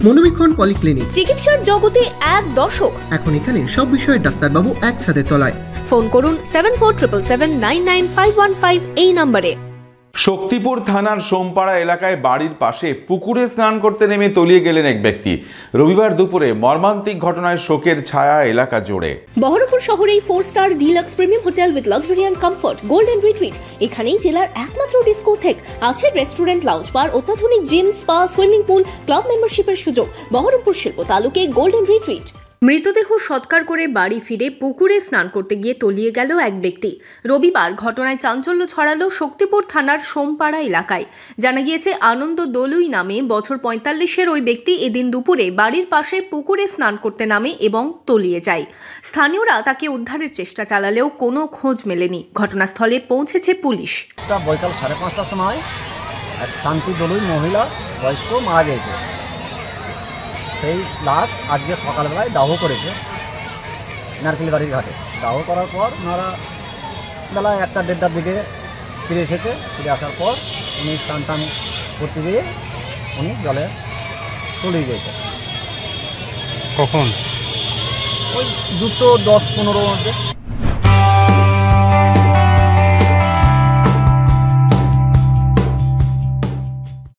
মনোবীক্ষণ polyclinic, চিকিৎসার জগতে এক দশক। এখন এখানে সব বিষয়ে ডাক্তারবাবু একসাথে তলায়। ফোন করুন 7477999515 এই নম্বরে। শক্তিপুর থানার সোমপাড়া এলাকায় বাড়ির পাশে পুকুরে স্নান করতে নেমে তলিয়ে গেলেন এক ব্যক্তি। রবিবার দুপুরে মর্মান্তিক ঘটনায় শোকের ছায়া এলাকা জুড়ে। বহরমপুর শহরেই 4 star deluxe premium hotel with luxury and comfort golden retreat. এখানেই জেলার একমাত্র ডিস্কোথেক, আছে রেস্টুরেন্ট, লাউঞ্জ বার, অত্যাধুনিক gym, spa, swimming pool, club মেম্বারশিপের সুযোগ। বহরমপুর শিল্প তালুকে গোল্ডেন রিট্রিট। মৃতদেহ সৎকার করে বাড়ি ফিরে পুকুরে স্নান করতে গিয়ে তলিয়ে গেল এক ব্যক্তি। রবিবার ঘটনায় চাঞ্চল্য ছড়ালো শক্তিপুর থানার সোমপাড়া এলাকায়। জানা গিয়েছে, আনন্দ দলুই নামে বছর 45-এর ওই ব্যক্তি এদিন দুপুরে বাড়ির পাশে পুকুরে স্নান করতে নামে এবং তলিয়ে যায়। স্থানীয়রা তাকে উদ্ধারের চেষ্টা চালালেও কোনো খোঁজ মেলেনি। ঘটনাস্থলে পৌঁছেছে পুলিশ। বৈকাল 5:30টার সময় এক শান্তি দলুই মহিলা বয়স্ক মারা গিয়েছে। সেই লাশ আজকে সকালবেলায় দাহ করেছে নারকেল বাড়ির ঘাটে। দাহ করার পর ওনারা বেলা 1টা-1:30টার দিকে ফিরে এসেছে। ফিরে আসার পর উনি স্নান টান করতে গিয়ে উনি জলে তলিয়ে গিয়েছে। কখন? ওই 2:10-15 মধ্যে।